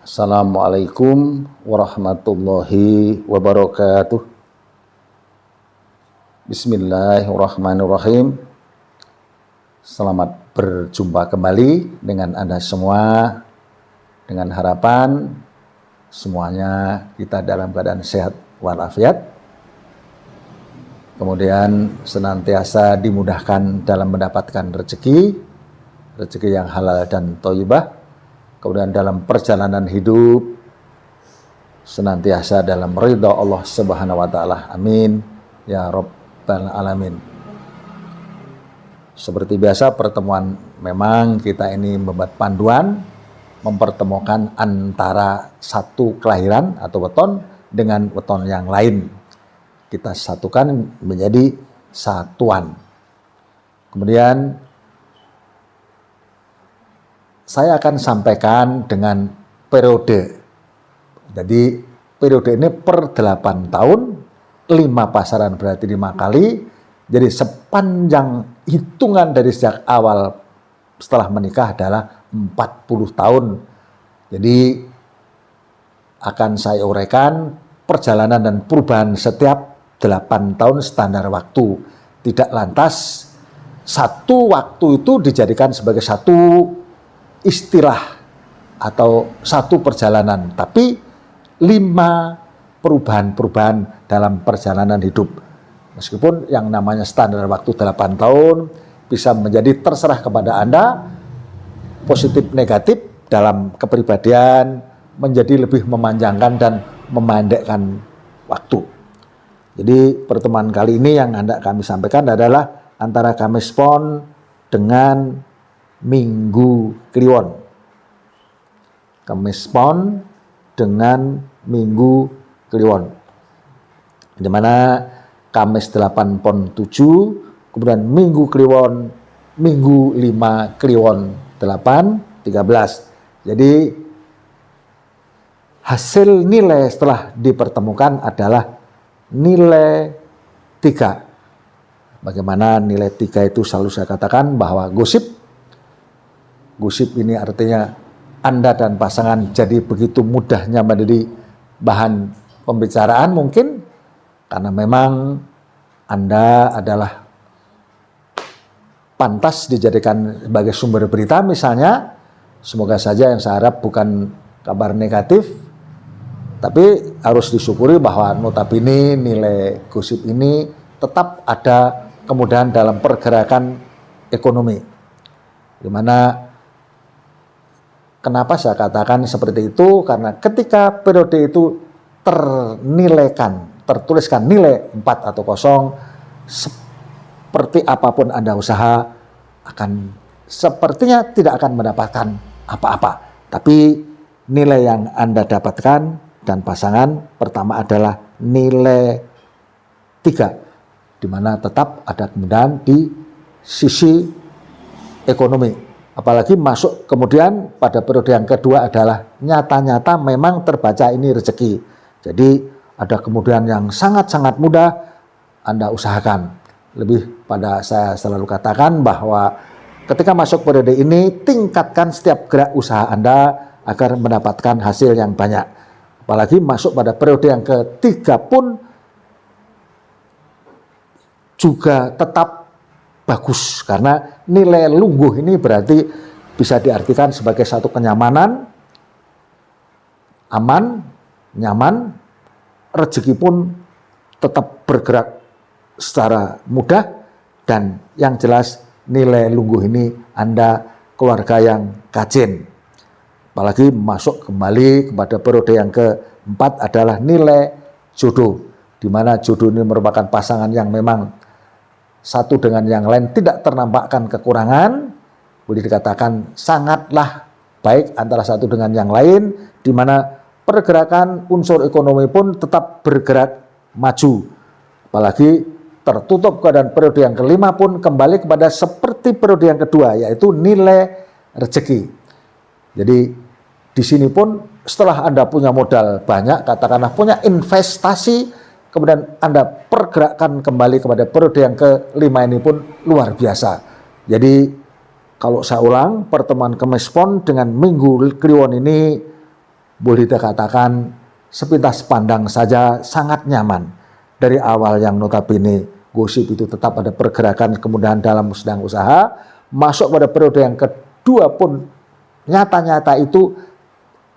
Assalamualaikum warahmatullahi wabarakatuh. Bismillahirrahmanirrahim. Selamat berjumpa kembali dengan Anda semua, dengan harapan semuanya kita dalam keadaan sehat walafiat, kemudian senantiasa dimudahkan dalam mendapatkan rezeki yang halal dan thayyibah, kemudian dalam perjalanan hidup senantiasa dalam ridha Allah Subhanahu wa taala. Amin ya rabbal alamin. Seperti biasa, pertemuan memang kita ini membuat panduan mempertemukan antara satu kelahiran atau weton dengan weton yang lain. Kita satukan menjadi satuan. Kemudian saya akan sampaikan dengan periode. Jadi periode ini per 8 tahun, 5 pasaran berarti 5 kali. Jadi sepanjang hitungan dari sejak awal setelah menikah adalah 40 tahun. Jadi akan saya uraikan perjalanan dan perubahan setiap 8 tahun standar waktu. Tidak lantas satu waktu itu dijadikan sebagai satu istilah atau satu perjalanan, tapi 5 perubahan-perubahan dalam perjalanan hidup. Meskipun yang namanya standar waktu 8 tahun bisa menjadi terserah kepada Anda, positif negatif dalam kepribadian, menjadi lebih memanjangkan dan memendekkan waktu. Jadi pertemuan kali ini yang hendak kami sampaikan adalah antara Kamis Pon dengan Minggu Kliwon. Kamis Pon dengan Minggu Kliwon. Di mana Kamis 8 Pon 7, kemudian Minggu Kliwon, Minggu 5 Kliwon 8, 13. Jadi hasil nilai setelah dipertemukan adalah nilai 3. Bagaimana nilai 3 itu selalu saya katakan bahwa gosip ini artinya Anda dan pasangan jadi begitu mudahnya menjadi bahan pembicaraan mungkin karena memang Anda adalah pantas dijadikan sebagai sumber berita misalnya. Semoga saja yang saya harap bukan kabar negatif, tapi harus disyukuri bahwa notabene nilai gosip ini tetap ada kemudahan dalam pergerakan ekonomi. Dimana kenapa saya katakan seperti itu? Karena ketika periode itu tertuliskan nilai 4 atau 0, seperti apapun Anda usaha akan sepertinya tidak akan mendapatkan apa-apa. Tapi nilai yang Anda dapatkan dan pasangan pertama adalah nilai 3, di mana tetap ada kemudahan di sisi ekonomi. Apalagi masuk kemudian pada periode yang kedua adalah nyata-nyata memang terbaca ini rezeki. Jadi ada kemudian yang sangat-sangat mudah Anda usahakan. Lebih pada saya selalu katakan bahwa ketika masuk periode ini tingkatkan setiap gerak usaha Anda agar mendapatkan hasil yang banyak. Apalagi masuk pada periode yang ketiga pun juga tetap bagus, karena nilai lungguh ini berarti bisa diartikan sebagai satu kenyamanan, aman, nyaman, rezeki pun tetap bergerak secara mudah, dan yang jelas nilai lungguh ini Anda keluarga yang kajin. Apalagi masuk kembali kepada periode yang keempat adalah nilai jodoh, di mana jodoh ini merupakan pasangan yang memang satu dengan yang lain tidak ternampakkan kekurangan, boleh dikatakan sangatlah baik antara satu dengan yang lain, di mana pergerakan unsur ekonomi pun tetap bergerak maju. Apalagi tertutup keadaan periode yang kelima pun kembali kepada seperti periode yang kedua, yaitu nilai rezeki. Jadi di sini pun setelah Anda punya modal banyak, katakanlah punya investasi, kemudian Anda pergerakan kembali kepada periode yang kelima ini pun luar biasa. Jadi kalau saya ulang, pertemuan Kamis Pon dengan Minggu Kliwon ini boleh dikatakan sepintas pandang saja sangat nyaman. Dari awal yang notabene gosip itu tetap ada pergerakan kemudahan dalam sedang usaha, masuk pada periode yang kedua pun nyata-nyata itu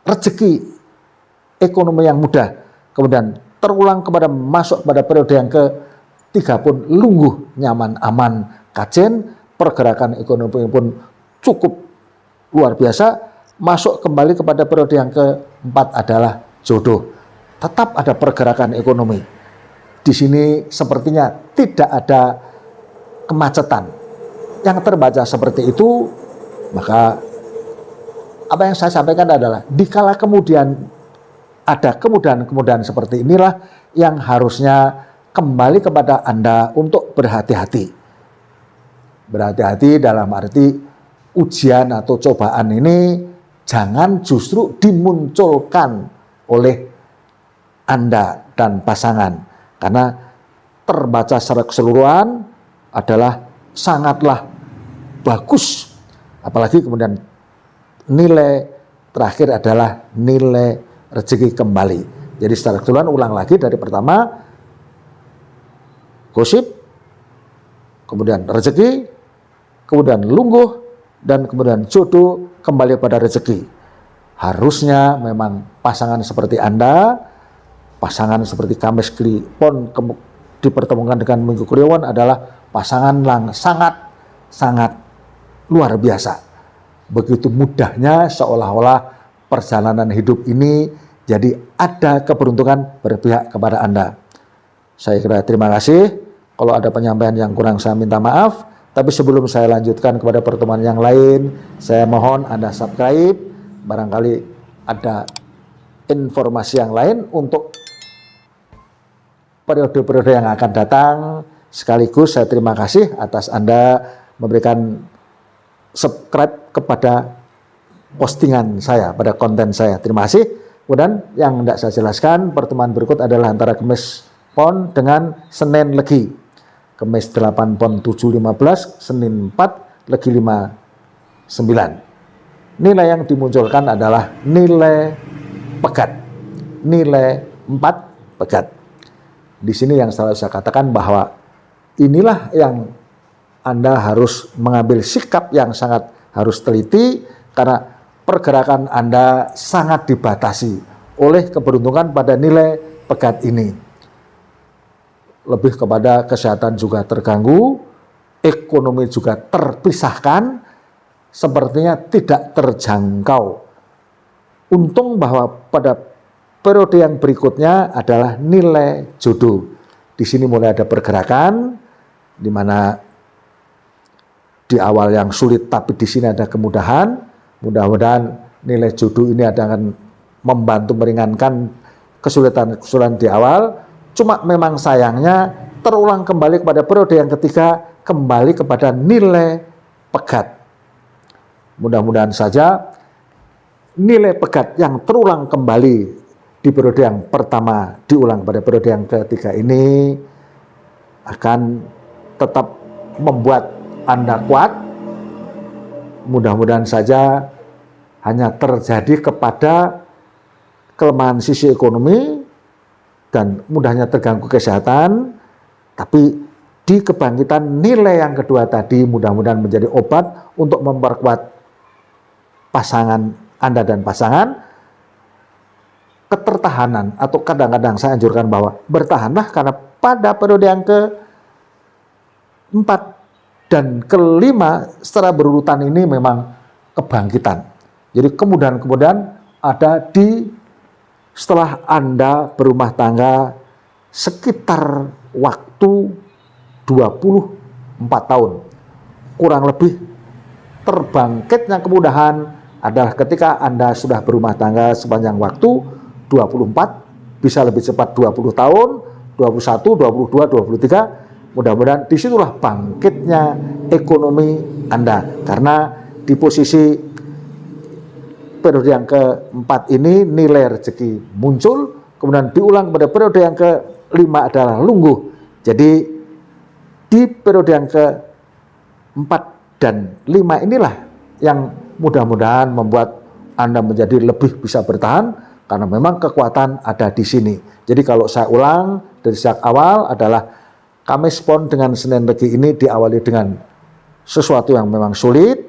rezeki ekonomi yang mudah, kemudian terulang kepada masuk pada periode yang ketiga pun lungguh, nyaman, aman, kajen, pergerakan ekonomi pun cukup luar biasa, masuk kembali kepada periode yang keempat adalah jodoh. Tetap ada pergerakan ekonomi. Di sini sepertinya tidak ada kemacetan. Yang terbaca seperti itu, maka apa yang saya sampaikan adalah dikala kemudian ada kemudahan-kemudahan seperti inilah yang harusnya kembali kepada Anda untuk berhati-hati. Berhati-hati dalam arti ujian atau cobaan ini jangan justru dimunculkan oleh Anda dan pasangan. Karena terbaca secara keseluruhan adalah sangatlah bagus. Apalagi kemudian nilai terakhir adalah nilai rezeki kembali. Jadi secara keseluruhan ulang lagi dari pertama, gosip, kemudian rezeki, kemudian lungguh, dan kemudian jodoh kembali pada rezeki. Harusnya memang pasangan seperti Anda, pasangan seperti Kamis Kliwon dipertemukan dengan Minggu Kliwon adalah pasangan yang sangat luar biasa. Begitu mudahnya seolah-olah perjalanan hidup ini jadi ada keberuntungan berpihak kepada Anda. Saya kira terima kasih. Kalau ada penyampaian yang kurang saya minta maaf. Tapi sebelum saya lanjutkan kepada pertemuan yang lain, saya mohon Anda subscribe. Barangkali ada informasi yang lain untuk periode-periode yang akan datang. Sekaligus saya terima kasih atas Anda memberikan subscribe kepada postingan saya, pada konten saya. Terima kasih. Kemudian yang tidak saya jelaskan, pertemuan berikut adalah antara Kamis Pon dengan Senin Legi. Kamis 8 Pon 7.15, Senin 4, Legi 5, 9. Nilai yang dimunculkan adalah nilai pegat. Nilai 4 pegat. Di sini yang selalu saya katakan bahwa inilah yang Anda harus mengambil sikap yang sangat harus teliti karena pergerakan Anda sangat dibatasi oleh keberuntungan pada nilai pegat ini. Lebih kepada kesehatan juga terganggu, ekonomi juga terpisahkan, sepertinya tidak terjangkau. Untung bahwa pada periode yang berikutnya adalah nilai jodoh. Di sini mulai ada pergerakan, di mana di awal yang sulit, tapi di sini ada kemudahan. Mudah-mudahan nilai jodoh ini akan membantu meringankan kesulitan-kesulitan di awal. Cuma memang sayangnya terulang kembali kepada periode yang ketiga, kembali kepada nilai pegat. Mudah-mudahan saja nilai pegat yang terulang kembali di periode yang pertama diulang pada periode yang ketiga ini akan tetap membuat Anda kuat. Mudah-mudahan saja hanya terjadi kepada kelemahan sisi ekonomi dan mudahnya terganggu kesehatan, tapi di kebangkitan nilai yang kedua tadi mudah-mudahan menjadi obat untuk memperkuat pasangan Anda dan pasangan. Ketertahanan, atau kadang-kadang saya anjurkan bahwa bertahanlah, karena pada periode yang ke-4 dan ke-5 secara berurutan ini memang kebangkitan. Jadi kemudahan-kemudahan ada di setelah Anda berumah tangga sekitar waktu 24 tahun. Kurang lebih terbangkitnya kemudahan adalah ketika Anda sudah berumah tangga sepanjang waktu 24, bisa lebih cepat 20 tahun, 21, 22, 23. Mudah-mudahan disitulah bangkitnya ekonomi Anda. Karena di posisi periode yang keempat ini nilai rezeki muncul, kemudian diulang pada periode yang kelima adalah lungguh. Jadi di periode yang keempat dan 5 inilah yang mudah-mudahan membuat Anda menjadi lebih bisa bertahan, Karena memang kekuatan ada di sini. Jadi kalau saya ulang dari sejak awal adalah Kamis Pon dengan Senin Legi ini diawali dengan sesuatu yang memang sulit.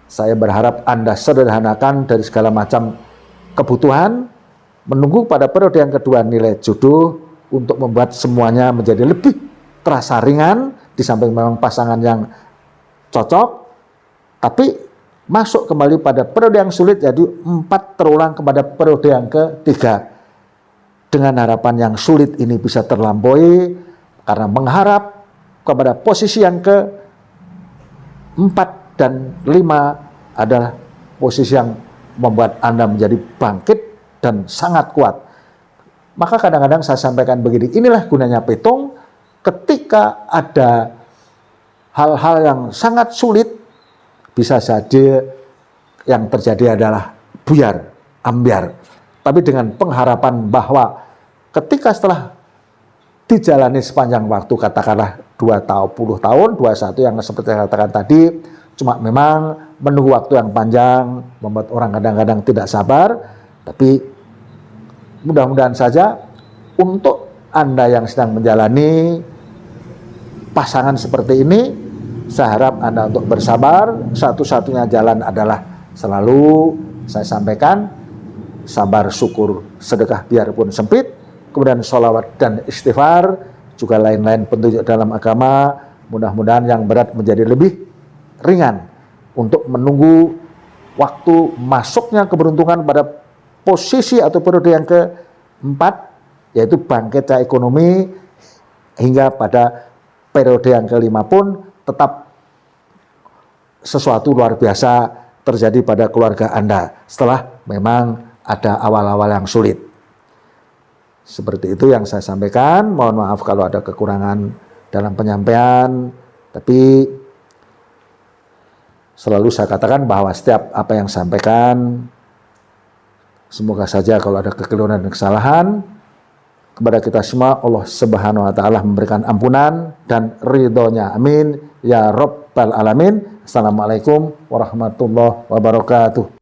Saya berharap Anda sederhanakan dari segala macam kebutuhan, menunggu pada periode yang kedua nilai jodoh untuk membuat semuanya menjadi lebih terasa ringan, di samping memang pasangan yang cocok, tapi masuk kembali pada periode yang sulit, jadi 4 terulang kepada periode yang ketiga. Dengan harapan yang sulit ini bisa terlampaui, karena mengharap kepada posisi yang ke-4 dan 5 adalah posisi yang membuat Anda menjadi bangkit dan sangat kuat. Maka kadang-kadang saya sampaikan begini, inilah gunanya petung, ketika ada hal-hal yang sangat sulit, bisa saja yang terjadi adalah buyar, ambyar. Tapi dengan pengharapan bahwa ketika setelah dijalani sepanjang waktu, katakanlah 20 tahun, 21 yang seperti saya katakan tadi, cuma memang menunggu waktu yang panjang, membuat orang kadang-kadang tidak sabar, tapi mudah-mudahan saja untuk Anda yang sedang menjalani pasangan seperti ini, saya harap Anda untuk bersabar. Satu-satunya jalan adalah selalu saya sampaikan, sabar, syukur, sedekah biarpun sempit, kemudian sholawat dan istighfar, juga lain-lain petunjuk dalam agama. Mudah-mudahan yang berat menjadi lebih ringan untuk menunggu waktu masuknya keberuntungan pada posisi atau periode yang ke-4, yaitu bangkitnya ekonomi, hingga pada periode yang ke-5 pun tetap sesuatu luar biasa terjadi pada keluarga Anda setelah memang ada awal-awal yang sulit. Seperti itu yang saya sampaikan. Mohon maaf kalau ada kekurangan dalam penyampaian, tapi selalu saya katakan bahwa setiap apa yang saya sampaikan, semoga saja kalau ada kekeliruan dan kesalahan, kepada kita semua Allah Subhanahu wa taala memberikan ampunan dan ridhonya. Amin ya rabbal alamin. Assalamualaikum warahmatullahi wabarakatuh.